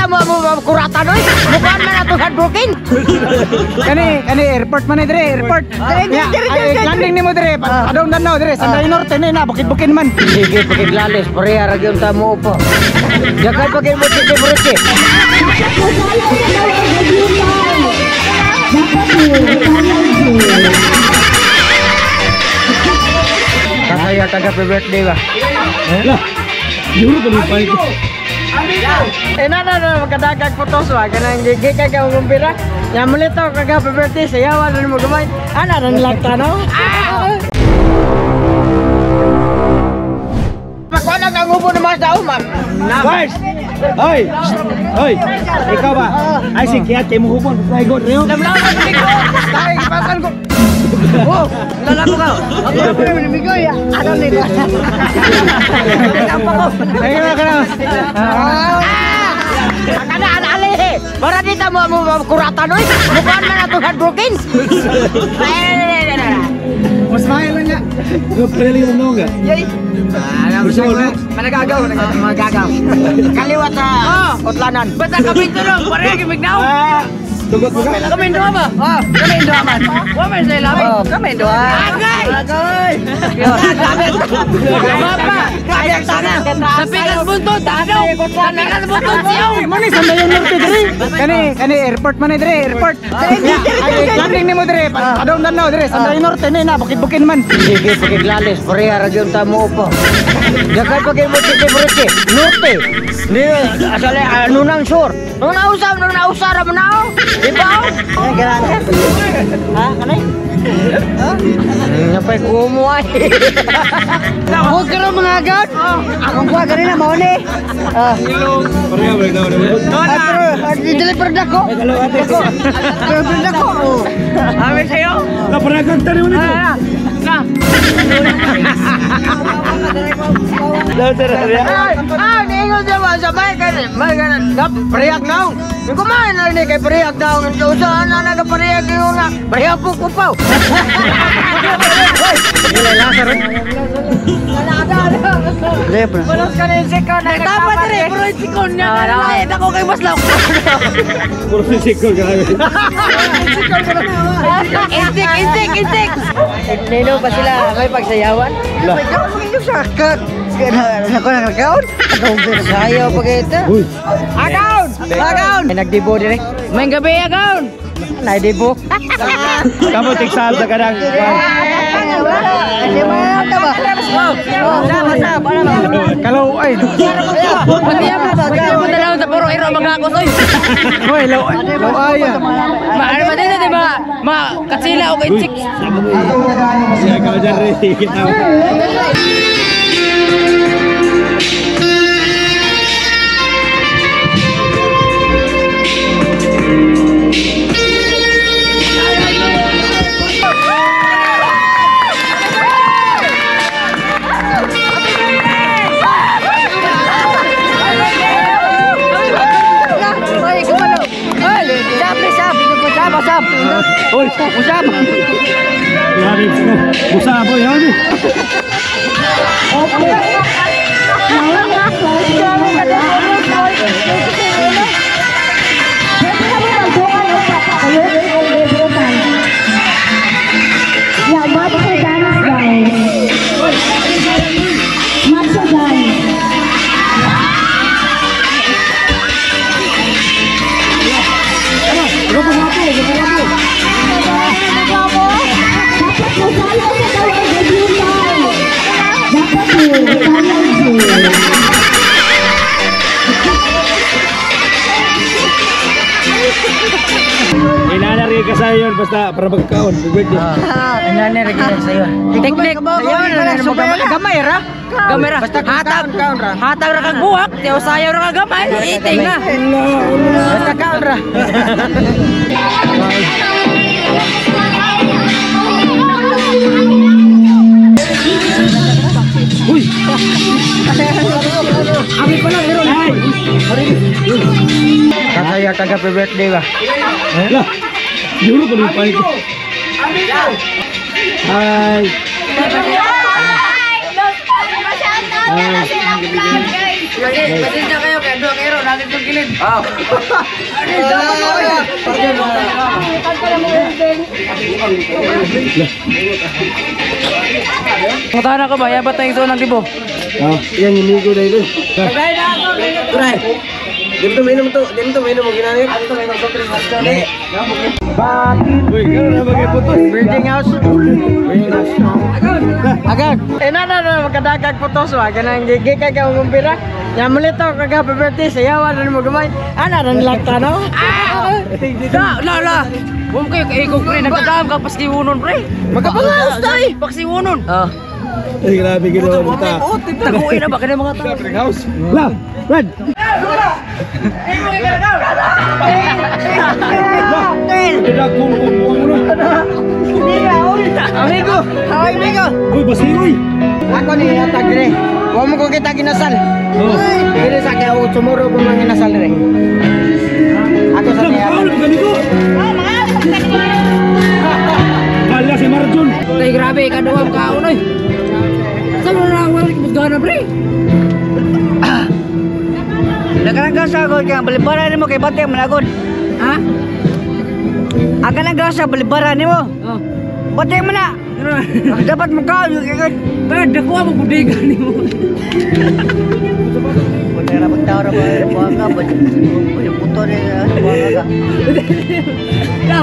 dito mo kuratan oy. Mukhaan man ato heartbroken. Kani airport man dire, airport. Landing nimo dire, padong danaw dire, Sanday Norte ni na bukid-bukid man. Sige pagiglalis, pareha ra gyud ta mo upo. Jagay pagay mo sige buruche. Kakaya taga birthday ba? Lah. Duro ko ni panik. Na magkadagag photos wa kanang gigi ka gumpira. Ya mulito kaga birthday sayawan mo gamay. Ana ran lakta no. Wala kang ubo na mas daw, ma'am. Guys! Hoy! Hoy! Ikaw ba? Ay, si Kiyate mo hubon. Ay, God, Rio. Lamlaw na ko. Dahil ipasan ko. Oh, lalako ka. Ako na po yung namigoy. Ano nito? Nagkampa ko. Ayun na ka na. Akala, alali. Para dito mo kuratan, oy. Mukhaan man ato heartbroken. Mas mahal lang nga. Preling mo nga. Yay. Managagaw. Kaliwat sa Utlanan. Basta kami tulong. Pareha kimignaw. Tugot mo ka? Kami doa ba? Kami doa man. Kami sa ilalim. Kami doa. Agay! Mapa! Kaya sana. Sa pikas buntot. Ano? Sa pikas buntot siyo. Mani, Sanday Norte dire. Kani airport man dire, airport. Landing nimo dire, padong danaw dire, Sanday Norte ni na bukid-bukid man. Sige pagiglalis. Pareha ra gyud ta mo upo. Jagay pagay mo sige buruche. Norte. Ni asale nunang sur. Nung nausar mo na. Ibaw? Ay, gano'n. Ha? Kanay? Napay kumo ay. Huwag ka rin mga agad. Akong buha ka rin na mauni. Pareha balik daw naman. Deliver na ko. Deliver na ko. Amin sa'yo? Kaparagan tayo nito. Niingon siya ba sa may kanan. Parehag na. Yung kumain na rin kay parehag na. Usahan na nagparehag yung nga. Parehag po kupaw. Wala lasa rin. Pulos ka na yung sikon. Tama na rin. Puro yung sikon niya. Ako kay Maslaw. Puro si Sikol ka namin. Insik. Nino pa sila may pagsayawan. Ako nagkakaon? Sayaw pa kita. Agaun! May nagdibo din eh. May gabi agaun! Nagdibo. Kamu tiksal sa kanang. Kalau ay. Pagkaya mo dalawang sa puro iro mga kusoy. Hoy, law ay. Ano ba din ba? Katsila o kay chicks. Siya ka dyan rin. Kita mo. Usap. Hoy, usap. Hari ko. Usap boy, hani. Inanari ka sa yun basta para magkaon. Inanari ka sa iyo. Teknik. Gamay ra. Gamay ra. Hatag ra kag buhak, tiyo sayaw ra kag gamay. Iting na. Basta kaon ra. Uy. Abi pala meron. Kakaya taga birthday ba? Lah. Duro ko ni panik. Hai. Pasensya kayo kaya 2 kero na lagi kong kilid. Mutahan ako ba? Yabat na ito ng tibo. Yan yung migo dahil. Turay. Dito minum to, dito minum mo ginamit. Uy, gano'n na bagay puto. Building house. Agad. Na, magkadagag putos wa. Ganang gigikay ka mong pira. Yan muli to, kagabi birthday, sayawan na mo gamay. Ana, nanlag ka no? La. Huwag kayo kaikog pre, nagkadaan ka paskiwonon pre. Magkapangas tayo. Paksiwonon. Ay, grabe ginawa kita. Taguin na ba ka ng mga tao? House. La, Red. Amigo! Hi, amigo! Uy, basiroy. Ako ni natag dire. Huwag mo ko kita ginasal. Dili sa kaya ako sumuro ko mga ginasal dire. Ako sa kaya. Kala si Marjon. Tay grabe ka duwam ka unoy. Sa mo na wala gana pre. Nagkanagasa ako kaya balibara ni mo kay bate managod. Ha? Ang kanagasa balibara ni mo. Oh. Bate mo na. Dapat mo ka yung kagad. Pero dako mo budiga nimo. Buti na magtawar ba yung puto ni buwanga ka.